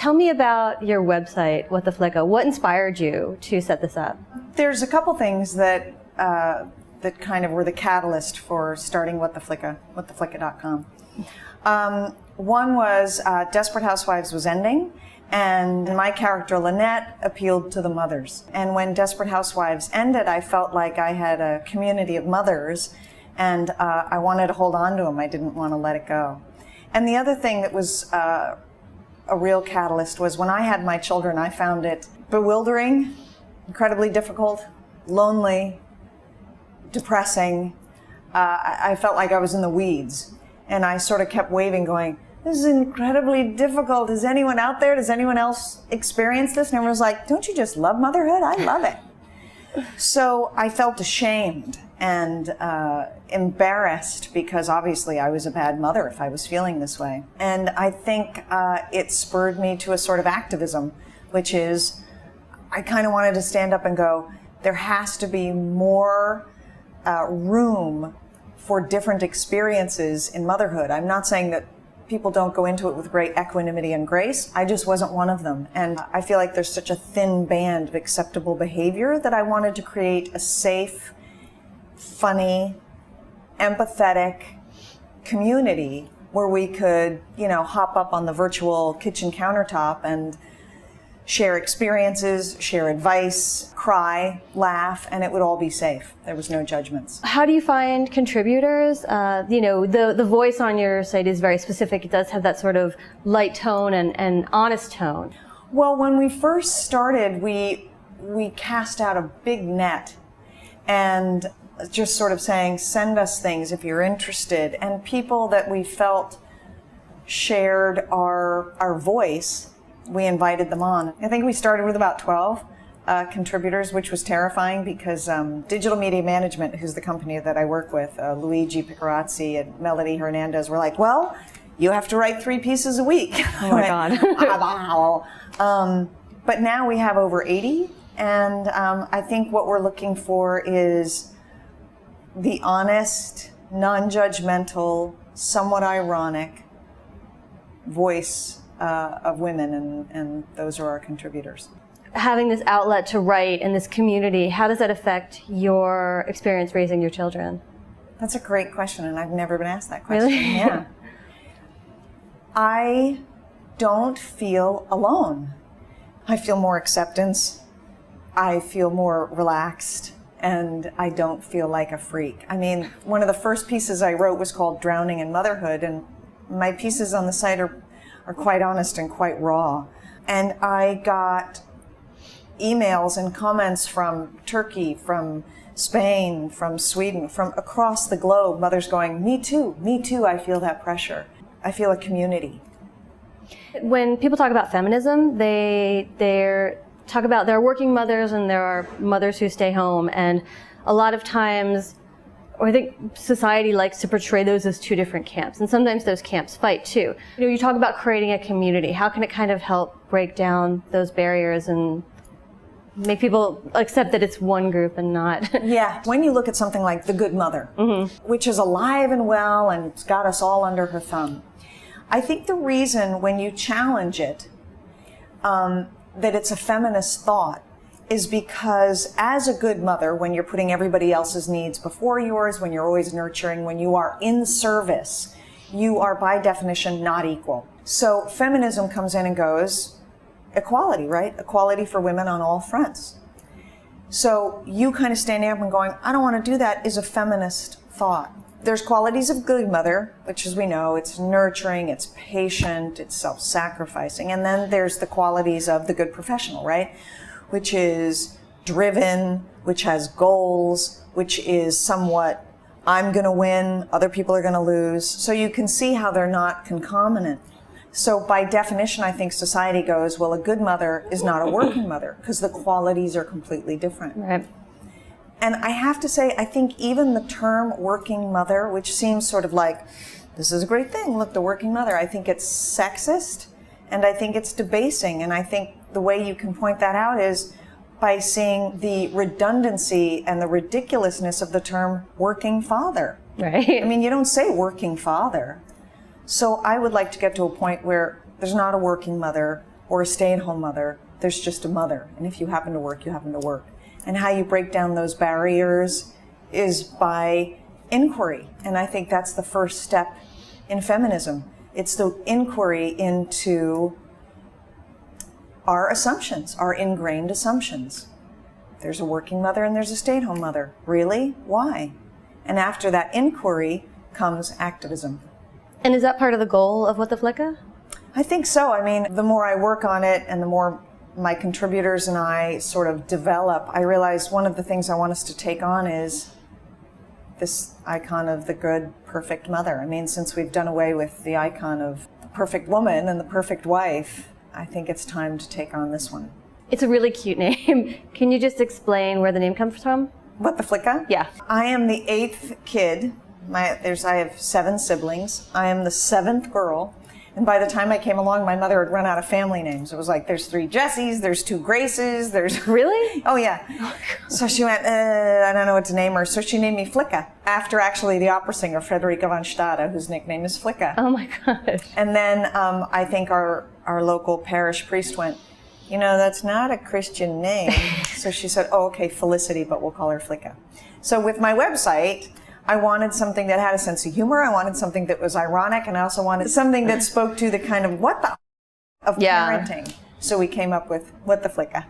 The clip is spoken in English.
Tell me about your website, What the Flicka. What inspired you to set this up? There's a couple things that that kind of were the catalyst for starting What the Flicka, whattheflicka.com. One was Desperate Housewives was ending, and my character Lynette appealed to the mothers. And when Desperate Housewives ended, I felt like I had a community of mothers, and I wanted to hold on to them. I didn't want to let it go. And the other thing that was a real catalyst was when I had my children, I found it bewildering, incredibly difficult, lonely, depressing. I felt like I was in the weeds, and I sort of kept waving going, this is incredibly difficult. Is anyone out there? Does anyone else experience this? And everyone was like, don't you just love motherhood? I love it. So I felt ashamed and embarrassed, because obviously I was a bad mother if I was feeling this way. And I think it spurred me to a sort of activism, which is I kind of wanted to stand up and go, there has to be more room for different experiences in motherhood. I'm not saying that people don't go into it with great equanimity and grace. I just wasn't one of them. And I feel like there's such a thin band of acceptable behavior that I wanted to create a safe, funny, empathetic community where we could, hop up on the virtual kitchen countertop and share experiences, share advice, cry, laugh, and it would all be safe. There was no judgments. How do you find contributors? The voice on your site is very specific. It does have that sort of light tone and honest tone. Well, when we first started, we cast out a big net and just sort of saying, send us things if you're interested. And people that we felt shared our voice, we invited them on. I think we started with about 12 contributors, which was terrifying because Digital Media Management, who's the company that I work with, Luigi Picarazzi and Melody Hernandez, were like, well, you have to write 3 pieces a week. Oh my God. But now we have over 80, and I think what we're looking for is the honest, non-judgmental, somewhat ironic voice of women, and those are our contributors. Having this outlet to write in this community, how does that affect your experience raising your children? That's a great question, and I've never been asked that question. Really? Yeah. I don't feel alone. I feel more acceptance. I feel more relaxed, and I don't feel like a freak. I mean, one of the first pieces I wrote was called Drowning in Motherhood, and my pieces on the site are quite honest and quite raw. And I got emails and comments from Turkey, from Spain, from Sweden, from across the globe, mothers going, me too, I feel that pressure. I feel a community. When people talk about feminism, they talk about there are working mothers and there are mothers who stay home, and a lot of times, or I think society likes to portray those as 2 different camps, and sometimes those camps fight too. You talk about creating a community. How can it kind of help break down those barriers and make people accept that it's one group and not? Yeah, when you look at something like The Good Mother, which is alive and well and it's got us all under her thumb, I think the reason when you challenge it, that it's a feminist thought, is because as a good mother, when you're putting everybody else's needs before yours, when you're always nurturing, when you are in service, you are by definition not equal. So feminism comes in and goes, equality, right? Equality for women on all fronts. So you kind of standing up and going, I don't want to do that, is a feminist thought. There's qualities of good mother, which as we know, it's nurturing, it's patient, it's self-sacrificing. And then there's the qualities of the good professional, right? Which is driven, which has goals, which is somewhat, I'm going to win, other people are going to lose. So you can see how they're not concomitant. So by definition, I think society goes, well, a good mother is not a working mother, because the qualities are completely different. Right. And I have to say, I think even the term working mother, which seems sort of like, this is a great thing, look, the working mother, I think it's sexist, and I think it's debasing, and I think the way you can point that out is by seeing the redundancy and the ridiculousness of the term working father. Right. I mean, you don't say working father. So I would like to get to a point where there's not a working mother, or a stay-at-home mother. There's just a mother. And if you happen to work, you happen to work. And how you break down those barriers is by inquiry. And I think that's the first step in feminism. It's the inquiry into our assumptions, our ingrained assumptions. There's a working mother and there's a stay-at-home mother. Really? Why? And after that inquiry comes activism. And is that part of the goal of What the Flicka? I think so. I mean, the more I work on it and the more my contributors and I sort of develop, I realize one of the things I want us to take on is this icon of the good, perfect mother. I mean, since we've done away with the icon of the perfect woman and the perfect wife, I think it's time to take on this one. It's a really cute name. Can you just explain where the name comes from? What the Flicka? Yeah. I am the 8th kid. I have 7 siblings. I am the 7th girl. And by the time I came along, my mother had run out of family names. It was like, there's 3 Jessies, there's 2 Graces, there's... Really? Oh, yeah. So she went, I don't know what to name her. So she named me Flicka, after actually the opera singer, Frederica von Stade, whose nickname is Flicka. Oh my gosh. And then I think our local parish priest went, you know, that's not a Christian name. So she said, oh, okay, Felicity, but we'll call her Flicka. So with my website, I wanted something that had a sense of humor. I wanted something that was ironic, and I also wanted something that spoke to the kind of what the of parenting. So we came up with What the Flicka.